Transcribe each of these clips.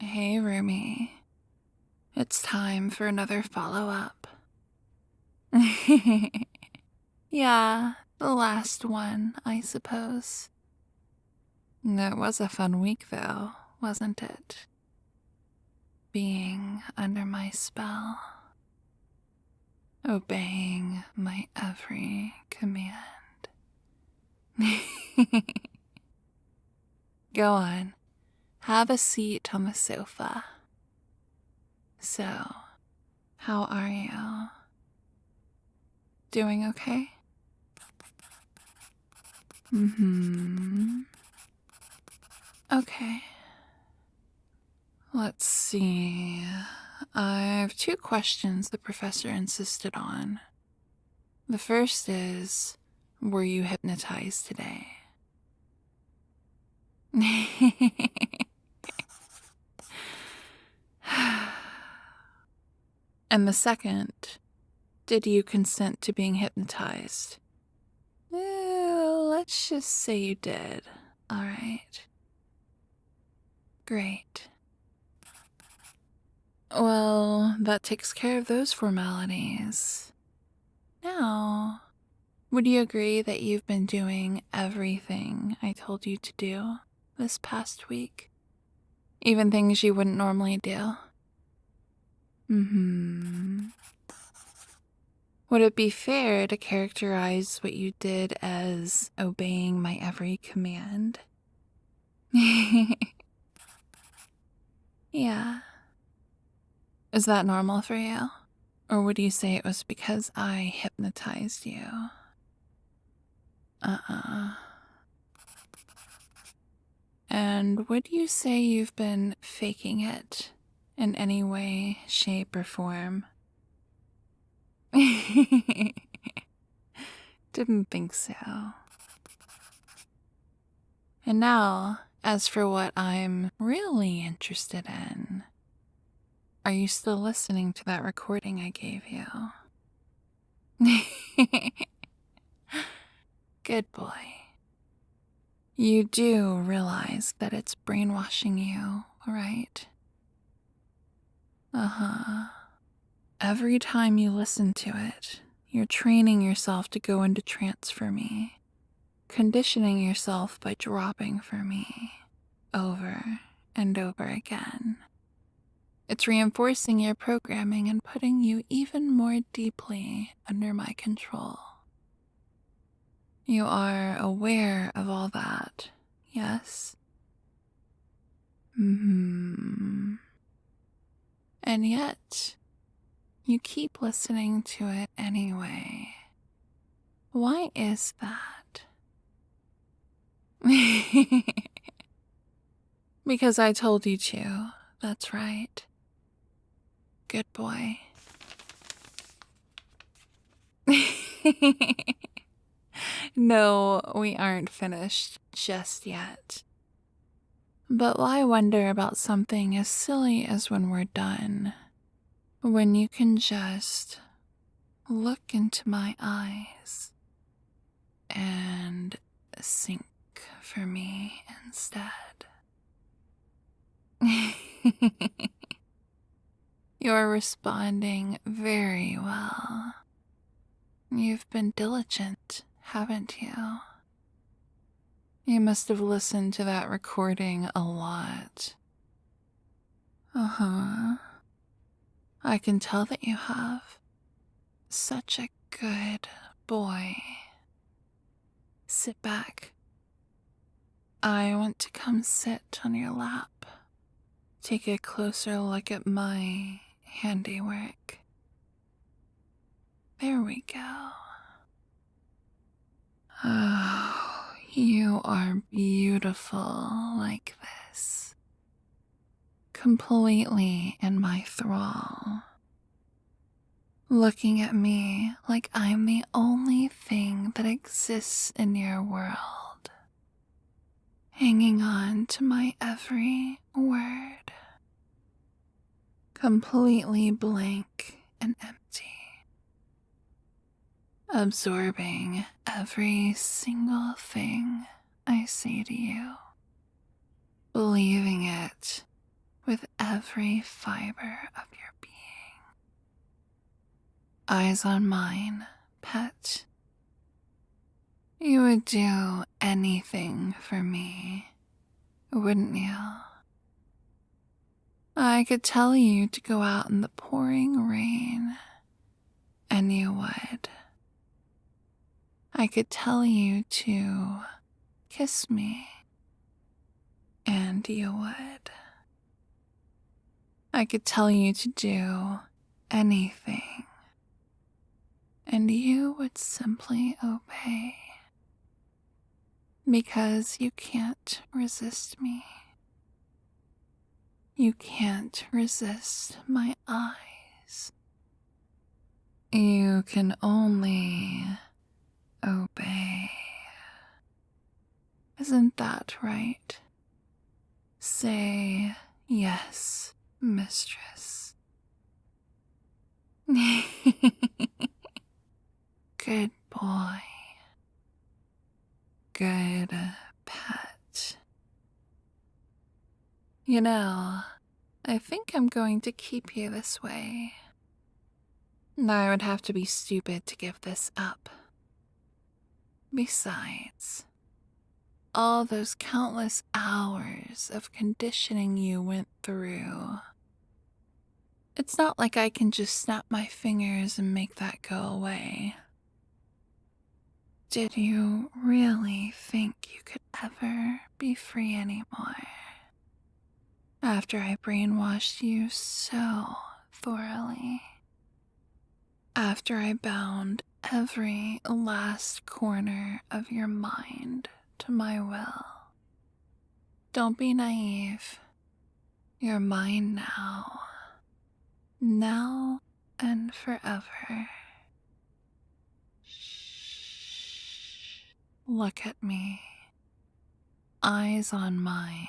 Hey, roomie. It's time for another follow-up. Yeah, the last one, I suppose. It was a fun week, though, wasn't it? Being under my spell. Obeying my every command. Go on. Have a seat on the sofa. So, how are you? Doing okay? Okay. Let's see. I have two questions the professor insisted on. The first is, were you hypnotized today? And the second, did you consent to being hypnotized? Let's just say you did. All right. Great. Well, that takes care of those formalities. Now, would you agree that you've been doing everything I told you to do this past week? Even things you wouldn't normally do? Would it be fair to characterize what you did as obeying my every command? Yeah. Is that normal for you? Or would you say it was because I hypnotized you? And would you say you've been faking it in any way, shape, or form? Didn't think so. And now, as for what I'm really interested in, are you still listening to that recording I gave you? Good boy. You do realize that it's brainwashing you, right? Every time you listen to it, you're training yourself to go into trance for me, conditioning yourself by dropping for me over and over again. It's reinforcing your programming and putting you even more deeply under my control. You are aware of all that, yes? And yet, you keep listening to it anyway. Why is that? Because I told you to, that's right. Good boy. No, we aren't finished just yet. But why wonder about something as silly as when we're done, when you can just look into my eyes and sink for me instead? You're responding very well. You've been diligent, haven't you? You must have listened to that recording a lot. I can tell that you have. Such a good boy. Sit back. I want to come sit on your lap. Take a closer look at my handiwork. There we go. Oh, you are beautiful like this. Completely in my thrall. Looking at me like I'm the only thing that exists in your world. Hanging on to my every word. Completely blank and empty. Absorbing every single thing I say to you. Believing it with every fiber of your being. Eyes on mine, pet. You would do anything for me, wouldn't you? I could tell you to go out in the pouring rain, and you would. I could tell you to kiss me, and you would. I could tell you to do anything, and you would simply obey. Because you can't resist me. You can't resist my eyes. You can only obey. Isn't that right? Say yes, mistress. Good boy. Good pet. You know, I think I'm going to keep you this way. I would have to be stupid to give this up. Besides, all those countless hours of conditioning you went through, it's not like I can just snap my fingers and make that go away. Did you really think you could ever be free anymore? After I brainwashed you so thoroughly. After I bound every last corner of your mind to my will. Don't be naive. You're mine now. Now and forever. Shh. Look at me. Eyes on mine.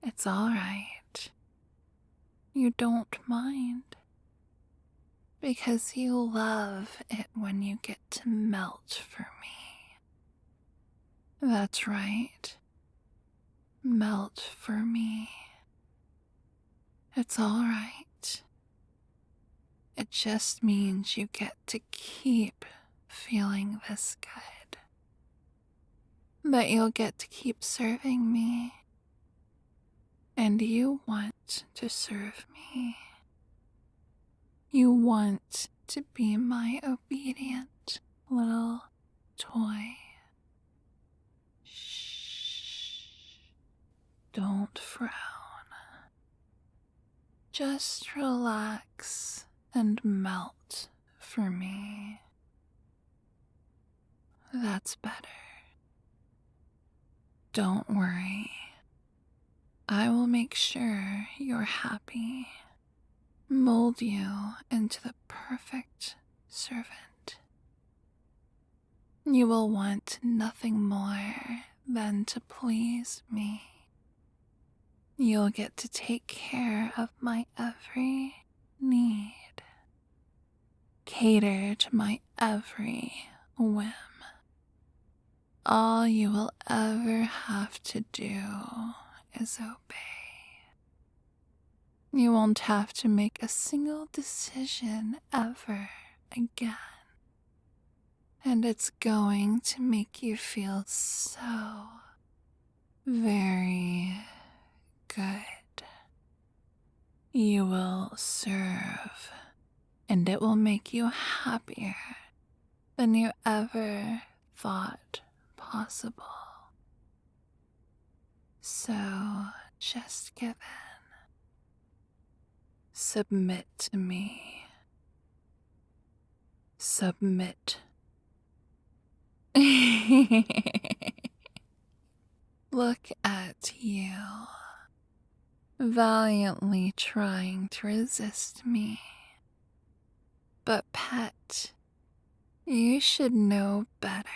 It's all right. You don't mind. Because you love it when you get to melt for me. That's right. Melt for me. It's all right. It just means you get to keep feeling this good. That you'll get to keep serving me. And you want to serve me. You want to be my obedient little toy. Shh. Don't frown. Just relax and melt for me. That's better. Don't worry. I will make sure you're happy. Mold you into the perfect servant. You will want nothing more than to please me. You'll get to take care of my every need. Cater to my every whim. All you will ever have to do is obey. You won't have to make a single decision ever again. And it's going to make you feel so very good. You will serve, and it will make you happier than you ever thought possible. So just give in. Submit to me. Submit. Look at you, valiantly trying to resist me. But pet, you should know better.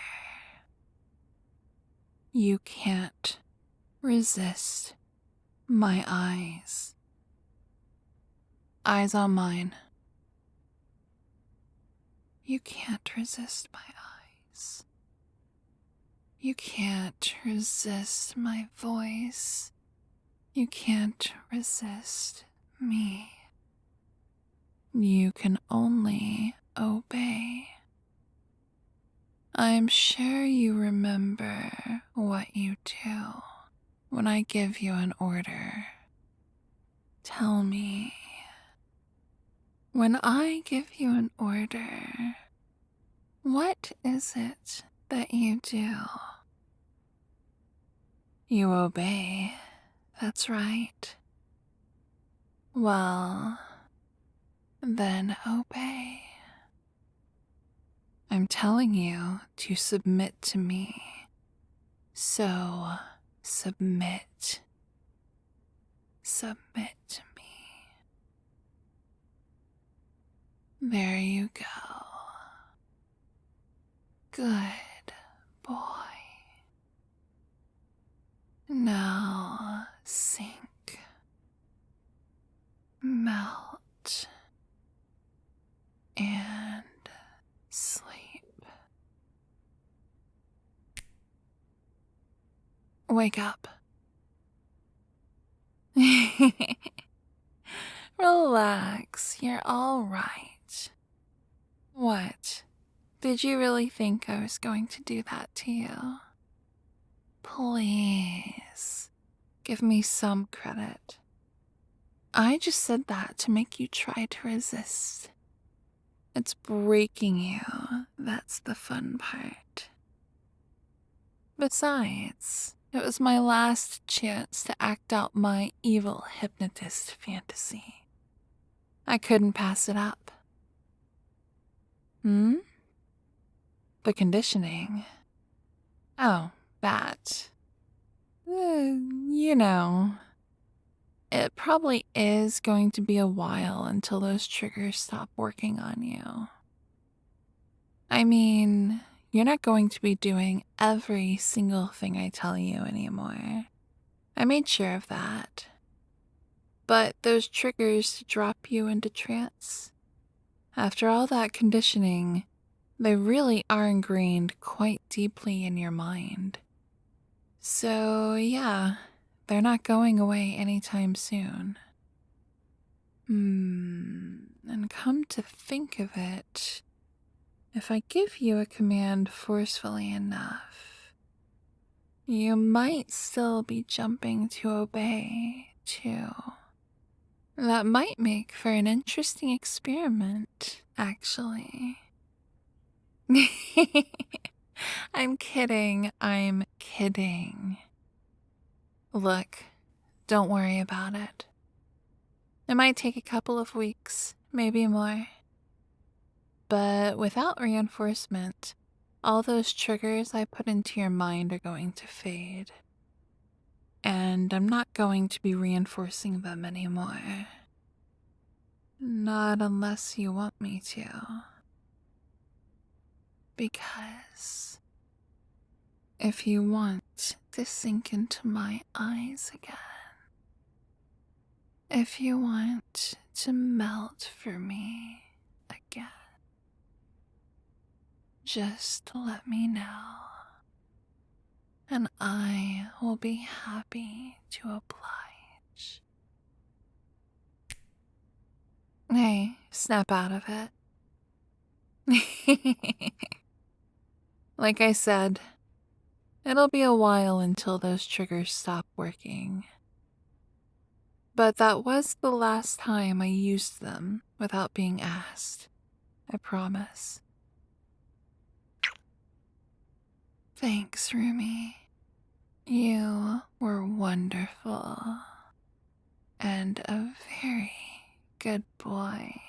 You can't resist my eyes. Eyes on mine. You can't resist my eyes. You can't resist my voice. You can't resist me. You can only obey. I'm sure you remember what you do when I give you an order. Tell me, when I give you an order, what is it that you do? You obey, that's right. Well, then obey. I'm telling you to submit to me. So, submit. Submit to me. There you go. Good boy. Now sink, melt, and sleep. Wake up. Relax, you're all right. What? Did you really think I was going to do that to you? Please, give me some credit. I just said that to make you try to resist. It's breaking you, that's the fun part. Besides, it was my last chance to act out my evil hypnotist fantasy. I couldn't pass it up. The conditioning. Oh, that. You know, it probably is going to be a while until those triggers stop working on you. I mean, you're not going to be doing every single thing I tell you anymore. I made sure of that. But those triggers to drop you into trance, after all that conditioning, they really are ingrained quite deeply in your mind. So yeah, they're not going away anytime soon. And come to think of it, if I give you a command forcefully enough, you might still be jumping to obey, too. That might make for an interesting experiment, actually. I'm kidding. Look, don't worry about it. It might take a couple of weeks, maybe more. But without reinforcement, all those triggers I put into your mind are going to fade. And I'm not going to be reinforcing them anymore. Not unless you want me to. Because if you want to sink into my eyes again, if you want to melt for me again, just let me know, and I will be happy to oblige. Hey, snap out of it. Like I said, it'll be a while until those triggers stop working. But that was the last time I used them without being asked. I promise. Thanks, roomie. You were wonderful. And a very good boy.